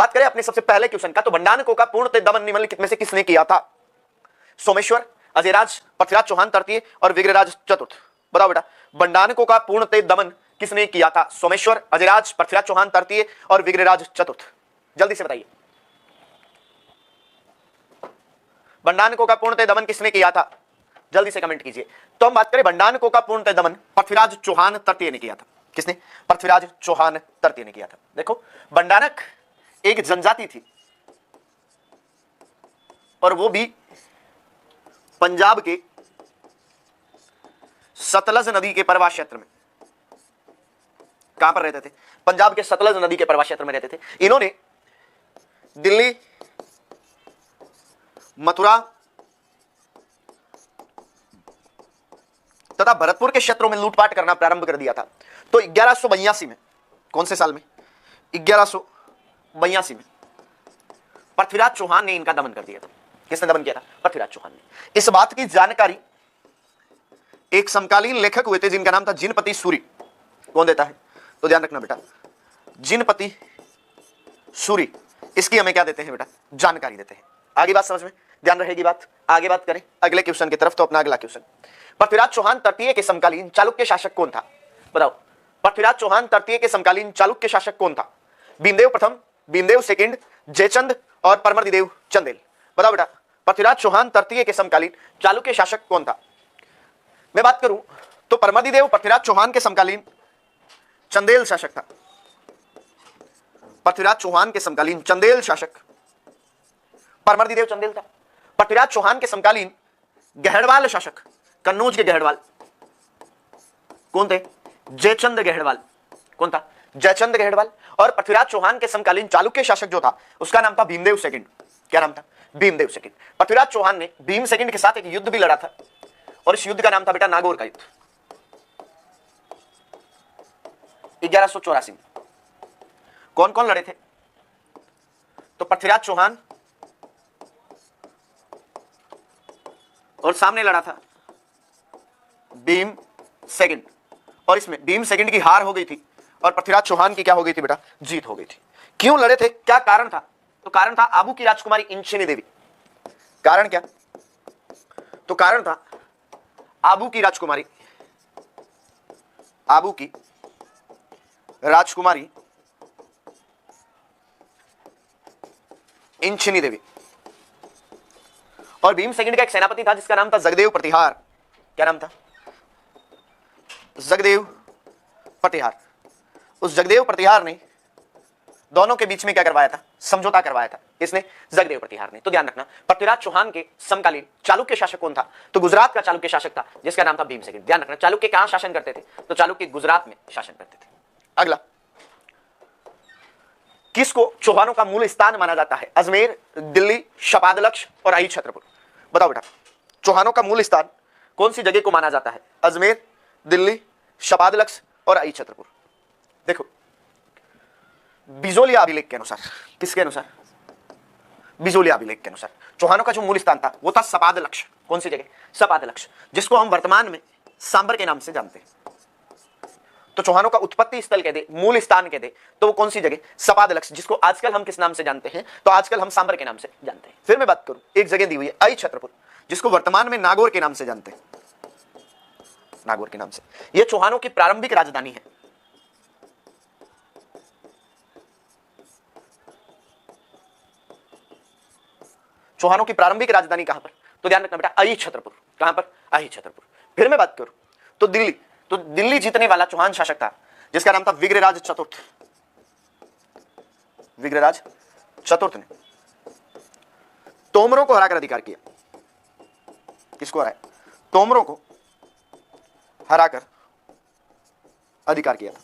बात करें अपने सबसे पहले क्वेश्चन का, तो बंडानको का पूर्णतः दमन निम्नलिखित में से किसने किया था? सोमेश्वर, अजयराज, पृथ्वीराज चौहान तृतीय और विग्रहराज चतुर्थ। बताओ बेटा, बंडानको का पूर्णतः दमन किसने किया था? सोमेश्वर, अजयराज, पृथ्वीराज चौहान तृतीय और विग्रहराज चतुर्थ। जल्दी से बताइए, बंडानको का पूर्णतः दमन किसने किया था? जल्दी से कमेंट कीजिए। तो हम बात करें बंडानको का पूर्णतः दमन पृथ्वीराज चौहान तृतीय ने किया था। किसने? पृथ्वीराज चौहान तृतीय ने किया था। देखो, बंडानक एक जनजाति थी और वो भी पंजाब के सतलज नदी के प्रवाह क्षेत्र में। कहां पर रहते थे? पंजाब के सतलज नदी के प्रवाह क्षेत्र में रहते थे। इन्होंने दिल्ली, मथुरा तथा भरतपुर के क्षेत्रों में लूटपाट करना प्रारंभ कर दिया था। तो 1182 में, कौन से साल में? 1182 में पृथ्वीराज चौहान ने इनका दमन कर दिया था। किसने दमन किया था? पृथ्वीराज चौहान ने। इस बात की जानकारी एक समकालीन लेखक हुए थे जिनका नाम था जिनपति सूरी। कौन देता है? तो ध्यान रखना बेटा, जिनपति सूरी, इसकी हमें क्या देते हैं बेटा? जानकारी देते हैं। आगे बात समझ में ध्यान रहेगी बात। आगे बात करें अगले क्वेश्चन की तरफ। तो अपना अगला क्वेश्चन, पृथ्वीराज चौहान तृतीय के समकालीन चालुक्य शासक कौन था? बताओ, पृथ्वीराज चौहान तृतीय के समकालीन चालुक्य शासक कौन था? भीमदेव प्रथम, भीमदेव सेकंड, जयचंद और परमर्दिदेव चंदेल। बताओ बेटा, पृथ्वीराज चौहान तृतीय के समकालीन चालुक्य शासक कौन था? मैं बात करूं तो परमर्दिदेव पृथ्वीराज चौहान के समकालीन चंदेल शासक था। पृथ्वीराज चौहान के समकालीन चंदेल शासक परमर्दिदेव चंदेल था। पृथ्वीराज चौहान के समकालीन गहड़वाल शासक, कन्नौज के गहड़वाल कौन थे? जयचंद गहड़वाल। कौन था? जयचंद गहड़वाल। और पृथ्वीराज चौहान के समकालीन चालुक्य शासक जो था उसका नाम था भीमदेव सेकंड। क्या नाम था? भीमदेव सेकंड। पृथ्वीराज चौहान ने भीम सेकंड के साथ एक युद्ध भी लड़ा था और इस युद्ध का नाम था बेटा नागौर का युद्ध। 1184 में कौन कौन लड़े थे? तो पृथ्वीराज चौहान और सामने लड़ा था भीम सेकंड, और इसमें भीम सेकंड की हार हो गई थी और पृथ्वीराज चौहान की क्या हो गई थी बेटा? जीत हो गई थी। क्यों लड़े थे? क्या कारण था? तो कारण था आबू की राजकुमारी इंचिनी देवी। कारण क्या? तो कारण था आबू की राजकुमारी, आबू की राजकुमारी इंचिनी देवी। और भीम सेकंड का एक सेनापति था जिसका नाम था जगदेव प्रतिहार। क्या नाम था? जगदेव प्रतिहार। उस जगदेव प्रतिहार ने दोनों के बीच में क्या करवाया था? समझौता करवाया था। किसने? जगदेव प्रतिहार ने। तो ध्यान रखना, पृथ्वीराज चौहान के समकालीन चालुक्य शासक कौन था? तो गुजरात का चालुक्य शासक था जिसका नाम था भीम सेकंड। ध्यान रखना, चालुक्य कहां शासन करते थे? तो चालुक्य गुजरात में शासन करते थे। अगला, किसको चौहानों का मूल स्थान माना जाता है? अजमेर, दिल्ली, शपादलक्ष और आई छत्रपुर। बताओ बेटा, चौहानों का मूल स्थान कौन सी जगह को माना जाता है? अजमेर, दिल्ली, शपादलक्ष और आई छत्रपुर। देखो, बिजोलिया अभिलेख के अनुसार, किसके अनुसार? बिजोलिया अभिलेख के अनुसार चौहानों का जो मूल स्थान था वो था सपादलक्ष। कौन सी जगह? सपादलक्ष, जिसको हम वर्तमान में सांबर के नाम से जानते हैं। तो चौहानों का उत्पत्ति स्थल कह दे, मूल स्थान कह दे, तो वो कौन सी जगह? सपादलक्ष, जिसको आजकल हम किस नाम से जानते हैं? तो आजकल हम सांबर के नाम से जानते हैं। फिर मैं बात करूं, एक जगह दी हुई है आई छत्रपुर, जिसको वर्तमान में नागौर के नाम से जानते हैं। नागौर के नाम से। यह चौहानों की प्रारंभिक राजधानी है। चौहानों की प्रारंभिक राजधानी कहां पर? तो ध्यान रखना बेटा, आई छत्रपुर। कहां पर? आई छत्रपुर। फिर मैं बात करूं तो दिल्ली, तो दिल्ली जीतने वाला चौहान शासक था जिसका नाम था विग्रहराज चतुर्थ। विग्रहराज चतुर्थ ने तोमरों को हराकर अधिकार किया। किसको हराया? तोमरों को हराकर अधिकार किया था।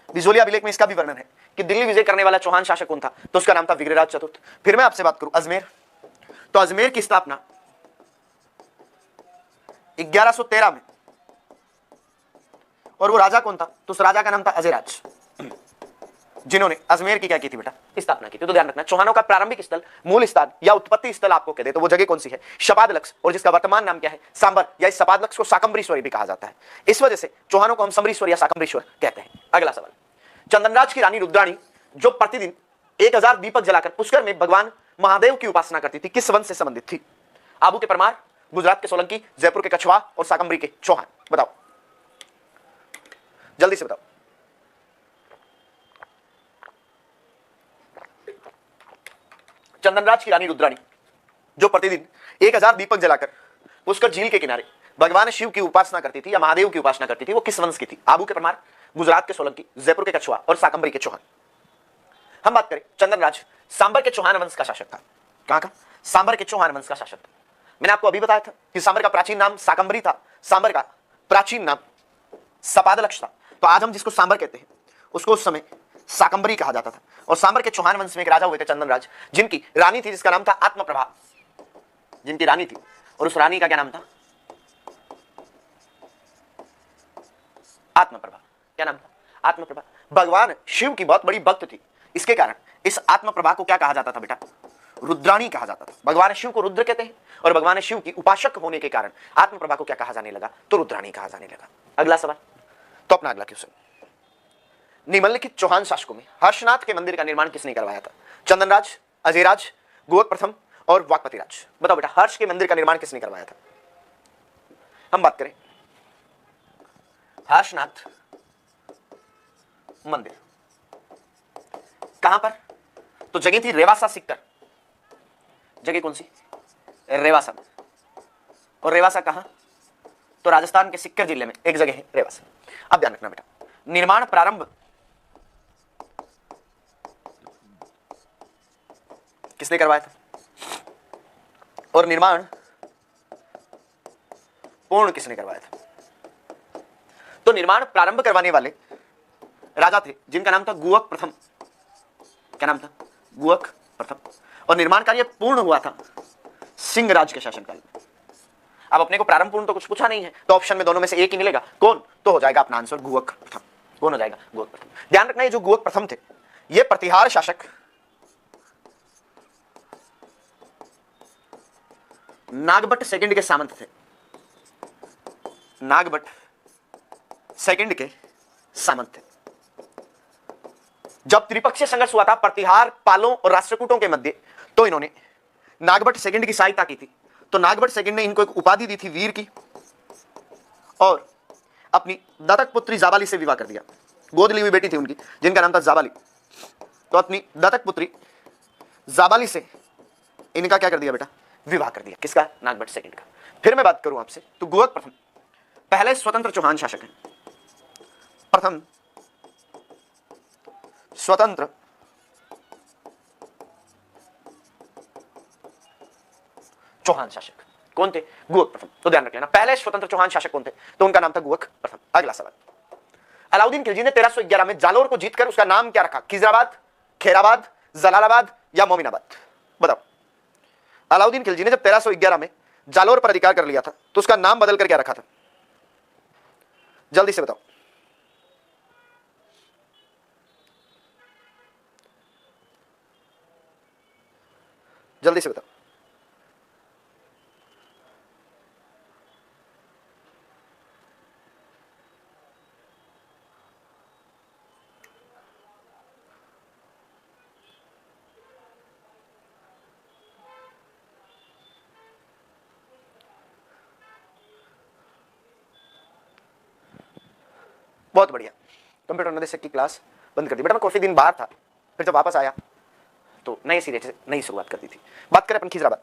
बिजोलिया अभिलेख में इसका भी वर्णन है कि दिल्ली विजय करने वाला चौहान शासक कौन था? तो उसका नाम था विग्रहराज चतुर्थ। फिर मैं आपसे बात करूं अजमेर, तो अजमेर की स्थापना 1113 में, और वो राजा कौन था? तो उस राजा का नाम था अजयराज, जिन्होंने अजमेर की क्या की थी बेटा? स्थापना की थी। तो ध्यान रखना, चौहानों का प्रारंभिक स्थल, मूल स्थान या उत्पत्ति स्थल आपको कह दे तो वो जगह कौन सी है? शपादलक्ष, और जिसका वर्तमान नाम क्या है? सांबर, या इस शपादलक्ष को शाकंभरीश्वर भी कहा जाता है। इस वजह से चौहानों को हम समरीश्वर या शाकंभरीश्वर कहते हैं। अगला सवाल, चंदनराज की रानी रुद्राणी जो प्रतिदिन 1000 दीपक जलाकर पुष्कर में भगवान महादेव की उपासना करती थी, किस वंश से संबंधित थी? आबू के परमार, गुजरात के सोलंकी, जयपुर के कछवा और साकंबरी के चौहान। बताओ, जल्दी से बताओ। चंदनराज की रानी रुद्राणी, जो प्रतिदिन 1000 दीपक जलाकर पुष्कर झील के किनारे भगवान शिव की उपासना करती थी या महादेव की उपासना करती थी, वो किस वंश की थी? आबू के परमार, गुजरात के सोलंकी, जयपुर के कछवा और साकंबरी के चौहान। हम बात करें, चंदनराज सांबर के चौहान वंश का शासक था। कहां का? सांबर के चौहान वंश का शासक था। मैंने आपको अभी बताया था कि सांबर का प्राचीन नाम साकंबरी था, सांबर का प्राचीन नाम सपादलक्ष था। तो आज हम जिसको सांबर कहते हैं उसको उस समय साकंबरी कहा जाता था। और सांबर के चौहान वंश में एक राजा हुए थे चंदनराज, जिनकी रानी थी जिसका नाम था आत्मप्रभा, जिनकी रानी थी, और उस रानी का क्या नाम था? आत्मप्रभा। क्या नाम था? आत्मप्रभा। भगवान शिव की बहुत बड़ी भक्त थी, इसके कारण इस आत्मप्रभा को क्या कहा जाता था बेटा? रुद्राणी कहा जाता था। भगवान शिव को रुद्र कहते हैं और भगवान शिव की उपासक होने के कारण आत्मप्रभा को क्या कहा जाने लगा? तो रुद्राणी कहा जाने लगा। अगला सवाल, तो अपना अगला क्वेश्चन, निम्नलिखित चौहान शासकों में हर्षनाथ के मंदिर का निर्माण किसने करवाया था? चंदनराज, अजयराज, गोवक प्रथम और वाकपतिराज। बताओ बेटा, हर्ष के मंदिर का निर्माण किसने करवाया था? हम बात करें हर्षनाथ मंदिर, कहां पर? तो जगह थी रेवासा सिक्कर। जगह कौन सी? रेवासा। और रेवासा कहां? तो राजस्थान के सिक्कर जिले में एक जगह है रेवासा। अब ध्यान रखना बेटा, निर्माण प्रारंभ किसने करवाया था और निर्माण पूर्ण किसने करवाया था? तो निर्माण प्रारंभ करवाने वाले राजा थे जिनका नाम था गुवक प्रथम। क्या नाम था? गुवक प्रथम। और निर्माण कार्य पूर्ण हुआ था सिंहराज के शासनकाल में। अब अपने को प्रारंभ पूर्ण तो कुछ पूछा नहीं है, तो ऑप्शन में दोनों में से एक ही मिलेगा। कौन? तो हो जाएगा अपना आंसर गुवक प्रथम। कौन हो जाएगा? गुवक प्रथम। ध्यान रखना, ये जो गुवक प्रथम थे ये प्रतिहार शासक नागभट्ट सेकंड के सामंत थे। नागभट्ट सेकंड के सामंत थे। जब त्रिपक्षीय संघर्ष हुआ था प्रतिहार, पालों और राष्ट्रकूटों के मध्य, तो इन्होंने नागभट्ट सेकंड की सहायता की थी। तो नागभट्ट सेकंड ने इनको एक उपाधि दी थी वीर की, और अपनी दत्तक पुत्री जाबाली से विवाह कर दिया। गोद ली हुई बेटी थी उनकी जिनका नाम था जाबाली। तो अपनी दत्तक पुत्री जाबाली से इनका क्या कर दिया बेटा? विवाह कर दिया। किसका? नागभट्ट सेकंड का। फिर मैं बात करूं आपसे, तो गुवक प्रथम पहले स्वतंत्र चौहान शासक हैं। प्रथम स्वतंत्र चौहान शासक कौन थे? गुवक प्रथम। तो ध्यान रख लेना, पहले स्वतंत्र चौहान शासक कौन थे? तो उनका नाम था गुवक प्रथम। अगला सवाल, अलाउद्दीन खिलजी ने 1311 में जालोर को जीतकर उसका नाम क्या रखा? खिजराबाद, खेराबाद, जलालाबाद या मोमिनाबाद? बताओ, अलाउद्दीन खिलजी ने जब 1311 में जालोर पर अधिकार कर लिया था तो उसका नाम बदलकर क्या रखा था? जल्दी से बताओ। जल्दी से बताओ। बहुत बढ़िया। कंप्यूटर निर्देशक की क्लास बंद कर दी बेटा, मैं काफी दिन बाहर था, फिर जब वापस आया तो नए सिरे से नई शुरुआत कर दी थी। बात करें अपन खिजराबाद,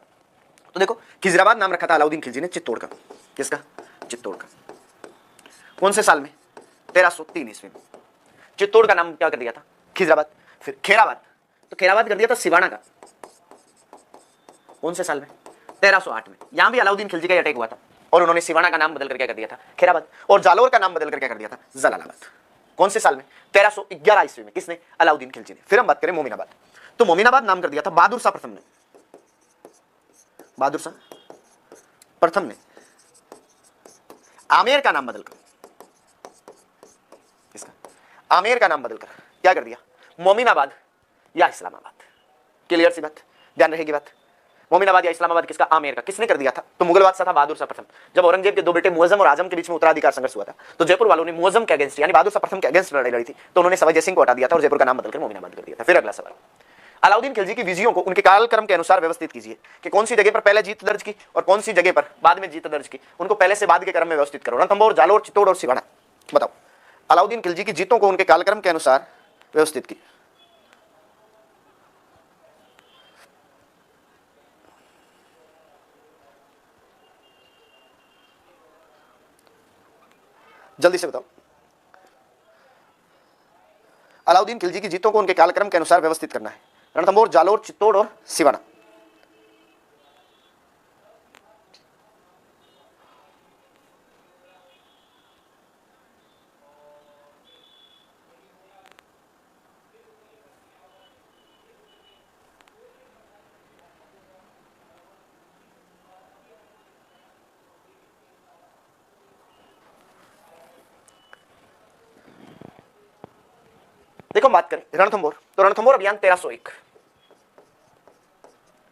तो देखो खिजराबाद नाम रखा था अलाउद्दीन खिलजी ने चित्तौड़ का। किसका? चित्तौड़ का। कौन से साल में? 1303 ईस्वी में। चित्तौड़ का नाम क्या कर दिया था? खिजराबाद। फिर खेराबाद, तो खेराबाद कर दिया था सिवाना का। कौन से साल में? 1308 में। यहां भी अलाउद्दीन खिलजी का अटैक हुआ था और उन्होंने सिवाना का नाम बदल कर क्या कर दिया था? खेराबाद। और जालोर का नाम बदल कर क्या कर दिया था? जलालाबाद। कौन से साल में? 1311 ईस्वी में। किसने? अलाउद्दीन खिलजी ने। फिर हम बात करें मोमिनाबाद, तो मोमिनाबाद नाम कर दिया था बहादुर शाह प्रथम ने। बहादुर शाह प्रथम ने आमेर का नाम बदलकर, किसका? आमेर का नाम बदलकर क्या कर दिया? मोमिनाबाद या इस्लामाबाद। क्लियर सी बात, ध्यान रहेगी बात। मोमिनाबाद या इस्लामाबाद किसका? आमेर का। किसने कर दिया था? तो मुगल बादशाह था बहादुर शाह प्रथम। जब औरंगजेब के दो बेटे मुअज्जम और आजम के बीच में उत्तराधिकार संघर्ष हुआ था, तो जयपुर वालों ने मुअज्जम के अगेंस्ट यानी बहादुर शाह प्रथम के अगेंस्ट लड़ाई लड़ी थी, तो उन्होंने सवाई जय सिंह को हटा दिया था और जयपुर का नाम बदलकर मोमिनाबाद कर दिया था। फिर अगला सवाल, अलाउद्दीन खिलजी की विजयों को उनके कालक्रम के अनुसार व्यवस्थित कीजिए कि कौन सी जगह पर पहले जीत दर्ज की और कौन सी जगह पर बाद में जीत दर्ज की, उनको पहले से बाद के क्रम में व्यवस्थित करो। रणथंभौर, जालोर, चित्तौड़ और सिवाना। बताओ, अलाउद्दीन खिलजी की जीतों को उनके कालक्रम के अनुसार व्यवस्थित की। जल्दी से बताओ, अलाउद्दीन खिलजी की जीतों को उनके कालक्रम के अनुसार व्यवस्थित करना है। रणथंभौर, जालोर, चित्तौड़ और सिवाना। देखो, बात करें रणथंभौर, तो रणथंभौर अभियान 1301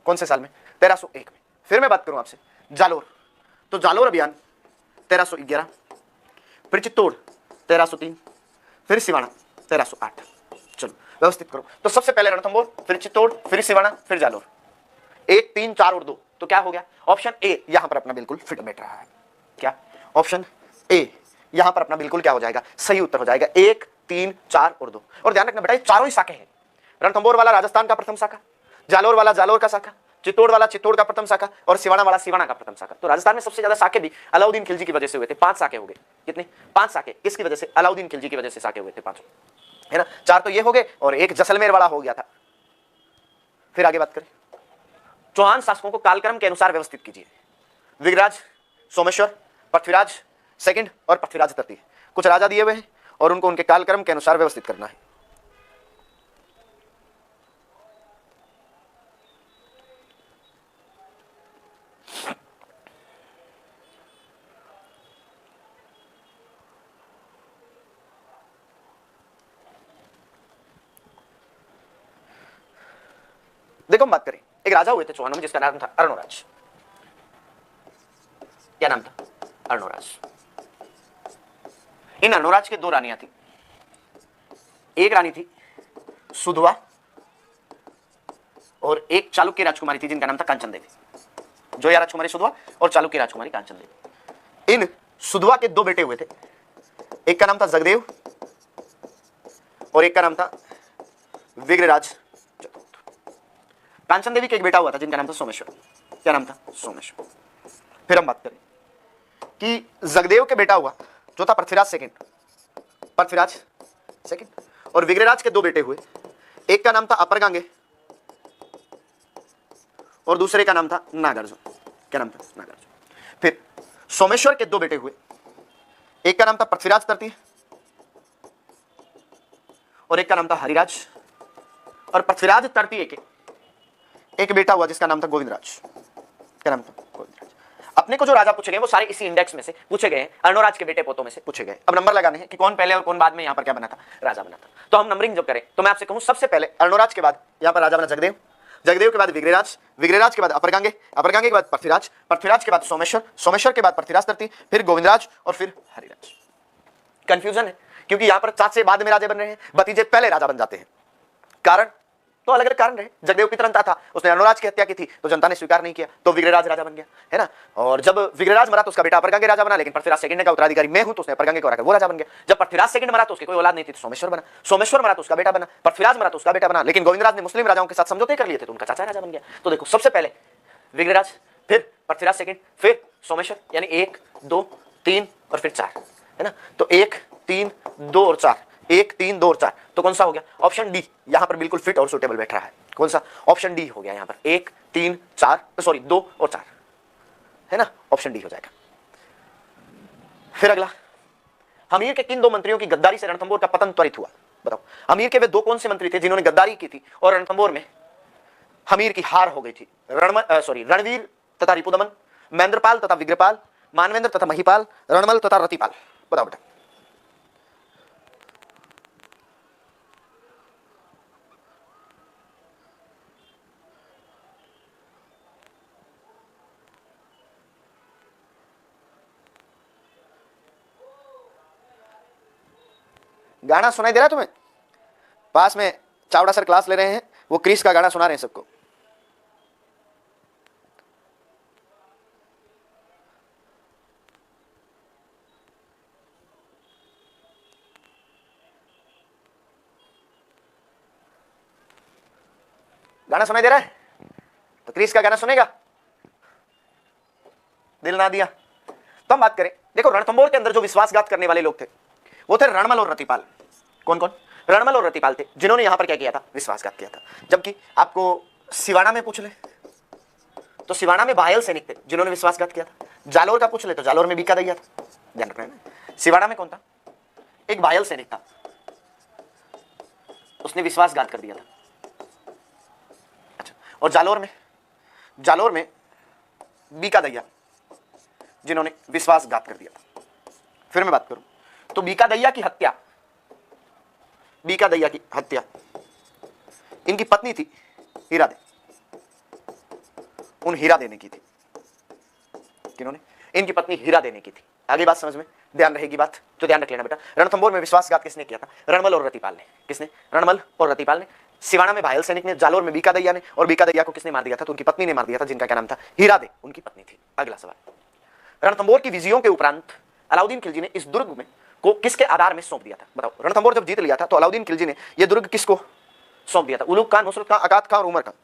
कौन से साल में? 1301 में। फिर मैं बात करूं आपसे जालोर, तो जालोर अभियान 1311, फिर चित्तौड़ 1303, फिर सिवाना 1308। चलो व्यवस्थित करो। तो सबसे पहले रणथंभौर, फिर चित्तौड़, फिर सिवाना, फिर जालोर। 1, 3, 4 और 2, तो क्या हो गया? ऑप्शन ए यहां पर अपना बिल्कुल फिट बैठ रहा है। क्या? ऑप्शन ए यहां पर अपना बिल्कुल क्या हो जाएगा? सही उत्तर हो जाएगा। 1, 3, 4 और 2। और ध्यान रखना बेटा, ये चारों ही शाखे हैं। रणथंभौर वाला राजस्थान का प्रथम शाखा, जालोर वाला जालोर का शाखा, चित्तौड़ वाला चित्तौड़ का प्रथम शाखा और सिवाना वाला सिवाना का प्रथम शाखा। तो राजस्थान में सबसे ज्यादा शाखे भी अलाउद्दीन खिलजी की वजह से हुए थे। 5 शाखे हो गए। कितने? 5 शाखे। किसकी वजह से? अलाउद्दीन खिलजी की वजह से शाखे हुए थे 5, है ना। 4 तो ये हो गए और एक जैसलमेर वाला हो गया था। फिर आगे बात करें, चौहान शासकों को कालक्रम के अनुसार व्यवस्थित कीजिए। विग्रराज, सोमेश्वर, पृथ्वीराज सेकंड और पृथ्वीराज तृतीय। कुछ राजा दिए हुए हैं और उनको उनके कालक्रम के अनुसार व्यवस्थित करना है। देखो, हम बात करें, एक राजा हुए थे चौहानों में जिसका नाम था अर्णोराज। क्या नाम था? अर्णोराज। इन अर्णोराज के 2 रानियां थी। एक रानी थी सुधवा और एक चालुक्य राजकुमारी थी जिनका नाम था कांचन देवी। जोया राजकुमारी सुधवा और चालुक्य राजकुमारी कांचन देवी। इन सुधवा के 2 बेटे हुए थे। एक का नाम था जगदेव और एक का नाम था विग्रराज। कांचन देवी का एक बेटा हुआ था जिनका नाम था सोमेश्वर। क्या नाम था? सोमेश्वर। फिर हम बात करें कि जगदेव के बेटा हुआ जो था पृथ्वीराज सेकंड, पृथ्वीराज सेकंड, और विग्रराज के 2 बेटे हुए। एक का नाम था अपरगांगे और दूसरे का नाम था नागार्जुन। क्या नाम था? नागार्जुन। फिर सोमेश्वर के 2 बेटे हुए। एक का नाम था पृथ्वीराज तृतीय और एक का नाम था हरिराज। और पृथ्वीराज तृतीय के एक बेटा हुआ जिसका नाम था गोविंदराज। क्या नाम था? गोविंदराज। अपने को जो राजा पूछे गए वो सारे इसी इंडेक्स में से पूछे गए हैं, अर्णोराज के बेटे पोतों में से पूछे गए। अब नंबर लगाने हैं कि कौन पहले और कौन बाद में यहाँ पर क्या बना था? राजा बना था। तो हम नंबरिंग जब करें तो मैं आपसे कहूं सबसे पहले अर्णोराज के बाद यहाँ पर राजा बना जगदेव, जगदेव के बाद विग्रराज, विग्रराज के बाद अपरगांगे, अपरगांगे के बाद पृथ्वीराज, पृथ्वीराज के बाद सोमेश्वर, सोमेश्वर के बाद पृथ्वीराज तृतीय, फिर गोविंदराज और फिर हरिराज। कंफ्यूजन है क्योंकि यहाँ पर चाचे बाद में राजा बन रहे हैं, भतीजे पहले राजा बन जाते हैं। कारण तो अलग अलग कारण रहे। जगदेव की तरंता था, उसने अर्णोराज की हत्या की थी तो जनता ने स्वीकार नहीं किया तो विग्रराज राजा बन गया, है ना। और जब विग्रराज मरा तो उसका बेटा अपरगांगे राजा बना, लेकिन पृथ्वीराज सेकंड का उत्तराधिकारी मैं हूं तो उसने अपरगांगे को हराकर वो राजा बन गया। जब पृथ्वीराज सेकंड मरा तो उसके कोई औलाद नहीं थी तो सोमेश्वर बना, सोमेश्वर मरा तो उसका बेटा बना, पृथ्वीराज मरा तो उसका बेटा बना, लेकिन गोविंदराज ने मुस्लिम राजाओं के साथ समझौते कर लिए थे तो उनका चाचा राजा बन गया। तो देखो, सबसे पहले विग्रराज, फिर पृथ्वीराज सेकंड, फिर सोमेश्वर, यानी 1, 2, 3 और फिर 4, है ना। तो 1, 3, 2 और 4, 1, 3, 2 और 4, तो कौन सा हो गया? ऑप्शन डी यहां पर बिल्कुल फिट और सुटेबल बैठ रहा है। कौन सा? ऑप्शन डी हो गया यहां पर। 1, 3, 4, सॉरी 2 और 4, है ना। ऑप्शन डी हो जाएगा। फिर अगला, हमीर के किन 2 मंत्रियों की गद्दारी से रणथंभौर का पतन त्वरित हुआ? बताओ, हमीर के वे 2 कौन से मंत्री थे जिन्होंने गद्दारी की थी और रणथंभौर में हमीर की हार हो गई थी? रणवीर तथा रिपुदमन, महेंद्रपाल तथा विग्रपाल, मानवेंद्र तथा महिपाल, रणमल तथा रतिपाल। बताओ बेटा। गाना सुनाई दे रहा है तुम्हें? पास में चावड़ा सर क्लास ले रहे हैं, वो क्रिस का गाना सुना रहे हैं सबको। गाना सुनाई दे रहा है तो क्रिस का गाना सुनेगा? दिल ना दिया। तो हम बात करें, देखो रणथंभौर के अंदर जो विश्वासघात करने वाले लोग थे वो थे रणमल और रतिपाल। कौन कौन? रणमल और रतिपाल थे जिन्होंने यहां पर क्या किया था? विश्वासघात किया था। जबकि आपको सिवाना में पूछ ले तो सिवाना में बायल सैनिक थे जिन्होंने विश्वासघात किया था। जालोर का पूछ ले तो जालोर में बीका दैया था। ध्यान रखना है। सिवाना में कौन था? एक बायल सैनिक था, उसने विश्वासघात कर दिया था। अच्छा, और जालोर में बीका दैया जिन्होंने विश्वासघात कर दिया था। फिर मैं बात करूं तो बीका दैया की हत्या इनकी पत्नी थी हीरादे, उन हीरादे ने की थी। किन्होंने? इनकी पत्नी हीरादे ने की थी। आगे बात समझ में ध्यान रहेगी बात, तो ध्यान रख लेना बेटा। रणथंभौर में विश्वासघात किसने किया था? रणमल और रतिपाल ने। किसने? रणमल और रतिपाल ने। सिवाना में भायल सैनिक ने, जालोर में बीका दैया ने, और बीका दैया को किसने मार दिया था? तो उनकी पत्नी ने मार दिया था, जिनका क्या नाम था? हीरादे, उनकी पत्नी थी। अगला सवाल, रणथंभौर की विजयों के उपरांत अलाउद्दीन खिलजी ने इस दुर्ग में को किसके आधार में सौंप दिया था? बताओ। रणथंभौर जब जीत लिया था तो अलाउद्दीन खिलजी ने यह दुर्ग किसको सौंप दिया था? उलुग खान, नुसरत खान, अकात खान और उमर खान।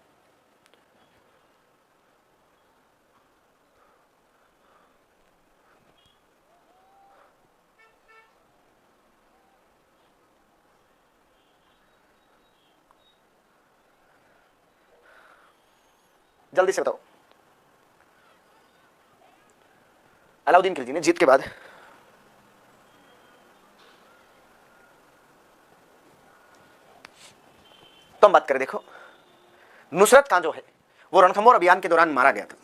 जल्दी से बताओ। अलाउद्दीन खिलजी ने जीत के बाद तो हम बात करें, देखो नुसरत खान जो है वो रणथंभौर अभियान के दौरान मारा गया था।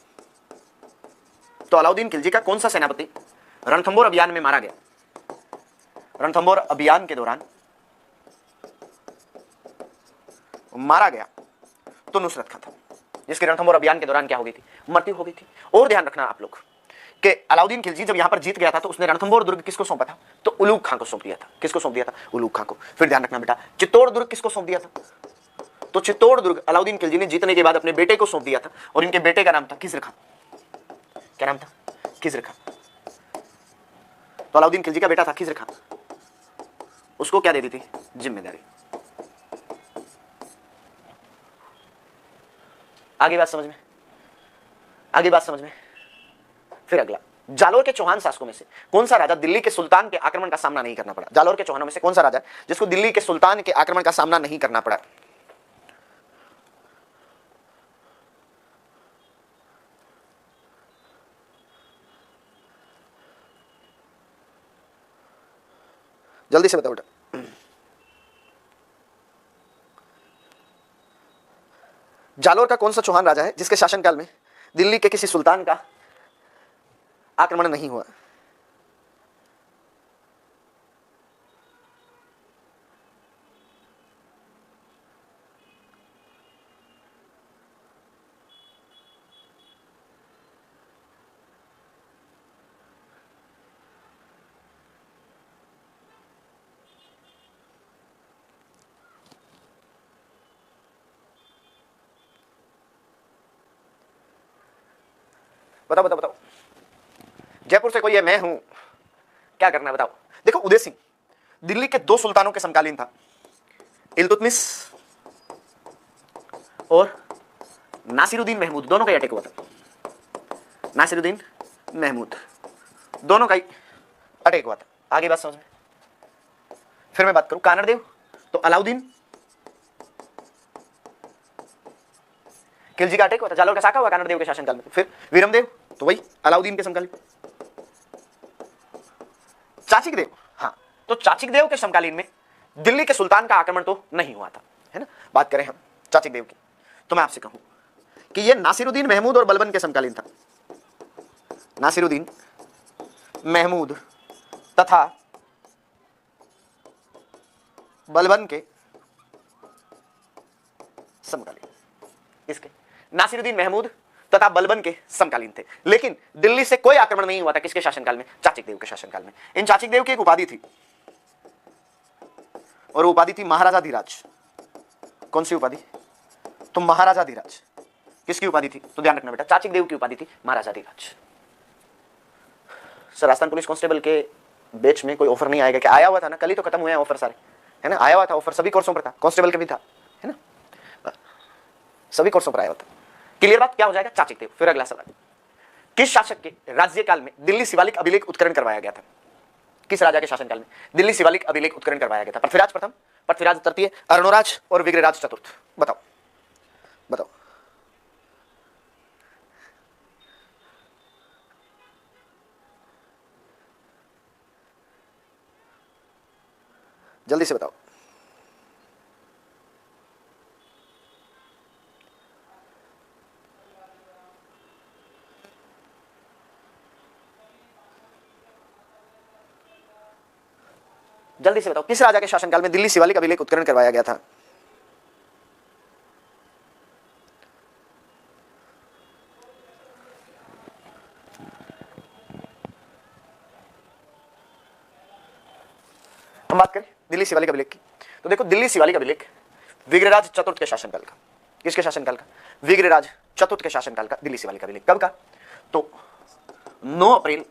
तो अलाउद्दीन खिलजी का कौन सा सेनापति रणथंभौर अभियान में मारा गया? रणथंभौर अभियान के दौरान मारा गया तो नुसरत खान था, जिसके रणथंभौर अभियान के दौरान क्या हो गई थी? मृत्यु हो गई थी। और ध्यान रखना आप लोग कि अलाउद्दीन खिलजी जब यहां पर जीत गया था तो उसने रणथंभौर दुर्ग किसको सौंपा था? तो उलूग खान को सौंप दिया था। किसको सौंप दिया था? उलूग खान को। फिर ध्यान रखना बेटा, चित्तौड़ दुर्ग किसको सौंप दिया था? तो चित्तौड़ दुर्ग अलाउद्दीन खिलजी ने जीतने के बाद अपने बेटे को सौंप दिया था, और इनके बेटे का नाम था खिज्र खान। क्या नाम था? खिज्र खान। तो अलाउद्दीन खिलजी का बेटा था खिज्र खान, उसको क्या दे दी थी? जिम्मेदारी। आगे बात समझ में? आगे बात समझ में? फिर अगला, जालोर के चौहान शासकों में से कौन सा राजा दिल्ली के सुल्तान के आक्रमण का सामना नहीं करना पड़ा? जालोर के चौहानों में से कौन सा राजा जिसको दिल्ली के सुल्तान के आक्रमण का सामना नहीं करना पड़ा? जल्दी से बताओ बेटा। जालोर का कौन सा चौहान राजा है जिसके शासनकाल में दिल्ली के किसी सुल्तान का आक्रमण नहीं हुआ? बताओ बताओ बताओ। जयपुर से कोई है? मैं हूं। क्या करना है बताओ। देखो, उदय सिंह दिल्ली के दो सुल्तानों के समकालीन था, इल्तुतमिश और नासिरुद्दीन महमूद। दोनों का ही अटैक हुआ था। नासिरुद्दीन महमूद दोनों का ही अटैक हुआ था। आगे बात समझ में? फिर मैं बात करूं कानरदेव, तो अलाउद्दीन खिलजी का अटैक हुआ था। जालोर का साका हुआ कानरदेव के शासनकाल में। फिर वीरमदेव, तो वही अलाउद्दीन के समकालीन। चाचिक देव, हाँ, तो चाचिक देव के समकालीन में दिल्ली के सुल्तान का आक्रमण तो नहीं हुआ था, है ना। बात करें हम चाचिक देव की, तो मैं आपसे कहूं कि यह नासिरुद्दीन महमूद और बलबन के समकालीन था। नासिरुद्दीन महमूद तथा बलबन के समकालीन। इसके नासिरुद्दीन महमूद तथा बलबन के समकालीन थे, लेकिन दिल्ली से कोई आक्रमण नहीं हुआ था। किसके शासनकाल में? चाचिक देव के शासनकाल में। इन चाचिक देव की एक उपाधि थी, और उपाधि थी महाराजा धीराज। कौन सी उपाधि? तो महाराजा धीराज। किसकी उपाधि थी? तो ध्यान रखना बेटा, चाचिक देव की उपाधि थी महाराजा धीराज। सर राजस्थान पुलिस कांस्टेबल के बैच में कोई ऑफर नहीं आएगा क्या? आया हुआ था ना, कल ही तो खत्म हुए हैं ऑफर सारे, है ना। आया हुआ था ऑफर, सभी कोर्सों पर था, कांस्टेबल के भी था, है ना, सभी कोर्सों पर आया हुआ था। क्लियर बात? क्या हो जाएगा? चाचिक देव। फिर अगला सवाल, किस शासक के राज्यकाल में दिल्ली शिवालिक अभिलेख उत्खनन करवाया गया था? किस राजा के शासनकाल में दिल्ली शिवालिक अभिलेख उत्खनन करवाया गया था? पृथ्वीराज प्रथम, पृथ्वीराज तृतीय, अरुणराज और विग्रहराज चतुर्थ। बताओ बताओ। जल्दी से बताओ। जल्दी से बताओ, किस राजा के शासनकाल में दिल्ली शिवालिक अभिलेख उत्खनन करवाया गया था? हम बात करें दिल्ली शिवालिक अभिलेख की, तो देखो दिल्ली शिवालिक अभिलेख विग्रहराज चतुर्थ के शासनकाल का। किसके शासनकाल का? विग्रहराज चतुर्थ के शासनकाल का दिल्ली शिवालिक अभिलेख। कब का? तो 9 अप्रैल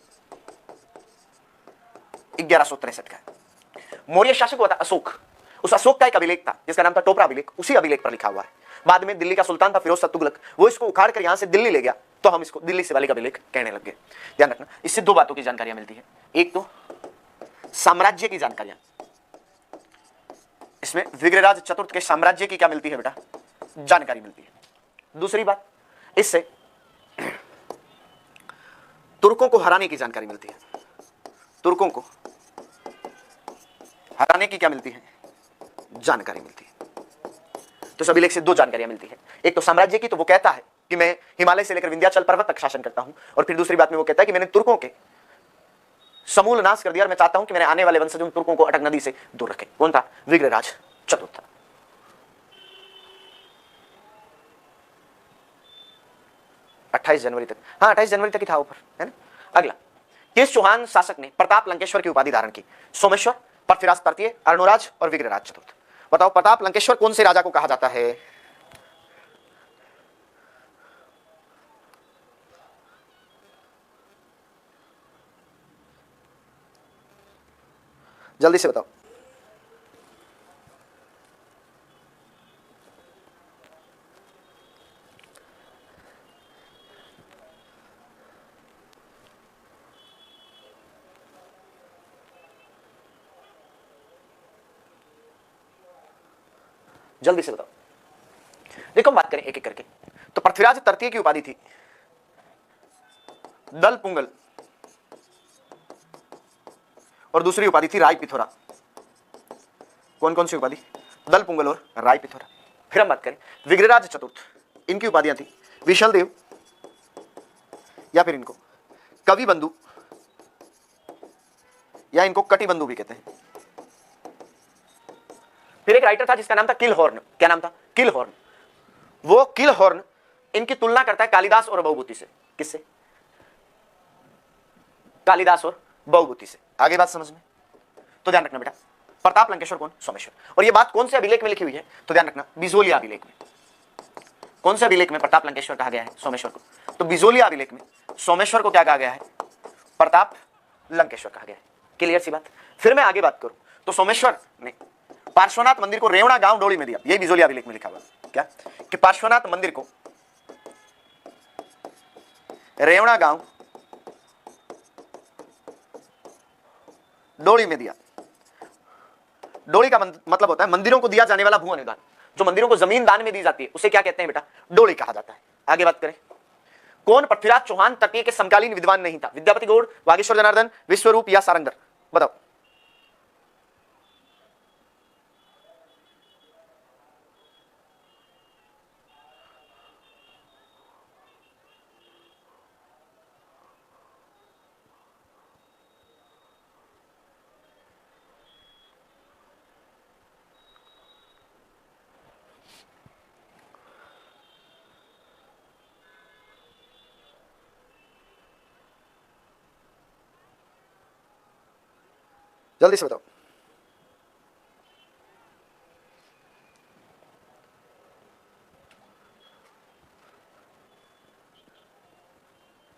1163 का। मौर्य शासक हुआ था अशोक, उस अशोक का एक अभिलेख था जिसका नाम था टोपरा अभिलेख, उसी अभिलेख पर लिखा हुआ है। बाद में दिल्ली का सुल्तान था फिरोज शाह तुगलक, वो इसको उखाड़ कर यहां से दिल्ली ले गया, तो हम इसको दिल्ली शिवालिक अभिलेख कहने लग गए। ध्यान रखना, इससे दो बातों की जानकारियां मिलती है। एक तो साम्राज्य की जानकारियां, इसमें विग्रहराज चतुर्थ के साम्राज्य की क्या मिलती है बेटा? जानकारी मिलती है। दूसरी बात, इससे तुर्कों को हराने की जानकारी मिलती है। तुर्कों को हराने की क्या मिलती है? जानकारी मिलती है। तो सभी लेख से दो जानकारियां मिलती है। एक तो साम्राज्य की, तो वो कहता है कि मैं हिमालय से लेकर विंध्याचल पर्वत तक शासन करता हूं, और फिर दूसरी बात में वो कहता है कि मैंने तुर्कों के समूल नाश कर दिया और मैं चाहता हूं कि मेरे आने वाले वंशज उन तुर्कों को अटक नदी से दूर रखें। कौन था? विग्रहराज चतुर्थ। 28 जनवरी तक, हाँ 28 जनवरी तक ही था ऊपर, है ना। अगला, किस चौहान शासक ने प्रताप लंकेश्वर की उपाधि धारण की? सोमेश्वर, पृथ्वीराज तृतीय, अरुणराज और विग्रहराज चतुर्थ। बताओ प्रताप लंकेश्वर कौन से राजा को कहा जाता है? जल्दी से बताओ। जल्दी से बताओ। देखो हम बात करें एक एक करके, तो पृथ्वीराज तृतीय की उपाधि थी दल पुंगल, और दूसरी उपाधि थी राय पिथोरा। कौन कौन सी उपाधि? दल पुंगल और राय पिथोरा। फिर हम बात करें विग्रहराज चतुर्थ, इनकी उपाधियां थी विशल देव, या फिर इनको कवि बंधु, या इनको कटि बंधु भी कहते हैं। फिर एक राइटर था जिसका नाम था किलहॉर्न। क्या नाम था? किलहॉर्न। वो किलहॉर्न इनकी तुलना करता है कालिदास और बहुभूति से। किससे? कालिदास और बहुभूति से। आगे बात समझ में? तो ध्यान रखना बेटा, प्रताप लंकेश्वर कौन? सोमेश्वर। और ये बात कौन से अभिलेख में लिखी हुई है? तो ध्यान रखना, बिजोलिया अभिलेख में। कौन से अभिलेख में प्रताप लंकेश्वर कहा गया है सोमेश्वर को? तो बिजोलिया अभिलेख में सोमेश्वर को क्या कहा गया है? प्रताप लंकेश्वर कहा गया है। क्लियर सी बात? फिर मैं आगे बात करूं तो सोमेश्वर ने पार्श्वनाथ मंदिर को रेवणा गांव डोली में दिया। यही बिजोलिया अभिलेख में लिखा हुआ क्या कि पार्श्वनाथ मंदिर को रेवणा गांव डोली में दिया। डोली का मतलब होता है मंदिरों को दिया जाने वाला भू अनुदान। जो मंदिरों को जमीन दान में दी जाती है उसे क्या कहते हैं बेटा? डोली कहा जाता है। आगे बात करें, कौन पृथ्वीराज चौहान तटीय के समकालीन विद्वान नहीं था? विद्यापति गौड़, वागीश्वर जनार्दन, विश्वरूप या सारंगधर? बताओ। जल्दी से बताओ।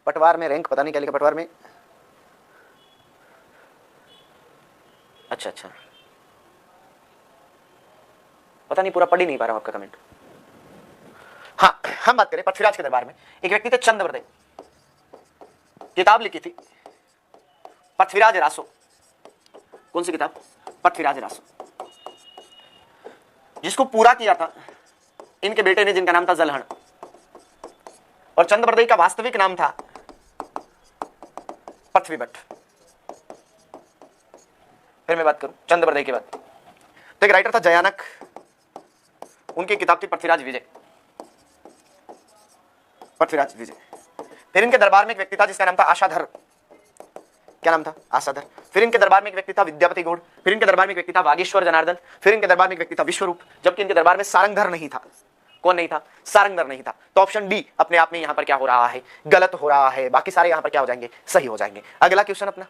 पटवार में रैंक पता नहीं क्या लिखा पटवार में, अच्छा अच्छा, पता नहीं, पूरा पढ़ ही नहीं पा रहा हूं आपका कमेंट। हाँ, हम बात करें पृथ्वीराज के दरबार में एक व्यक्ति थे चंद्रवरदय, किताब लिखी थी पृथ्वीराज रासो। कौन सी किताब? पृथ्वीराज रासो, जिसको पूरा किया था इनके बेटे ने, जिनका नाम था जलहण। और चंद्रवरदय का वास्तविक नाम था पृथ्वीबट। फिर मैं बात करूं चंद्रवरदय के बाद, तो एक राइटर था जयानक, उनकी किताब थी पृथ्वीराज विजय, पृथ्वीराज विजय। फिर इनके दरबार में एक व्यक्ति था जिसका नाम था आशाधर। क्या नाम था? आशाधर। फिर इनके दरबार में एक व्यक्ति था विद्यापति गौड़। फिर इनके दरबार में एक व्यक्ति था वागीश्वर जनार्दन। फिर इनके दरबार में एक व्यक्ति था विश्वरूप, जबकि इनके दरबार में सारंगधर नहीं था। कौन नहीं था? सारंगधर नहीं था। तो ऑप्शन डी अपने आप में यहां पर क्या हो रहा है? गलत हो रहा है। बाकी सारे यहां पर क्या हो जाएंगे? सही हो जाएंगे। अगला क्वेश्चन अपना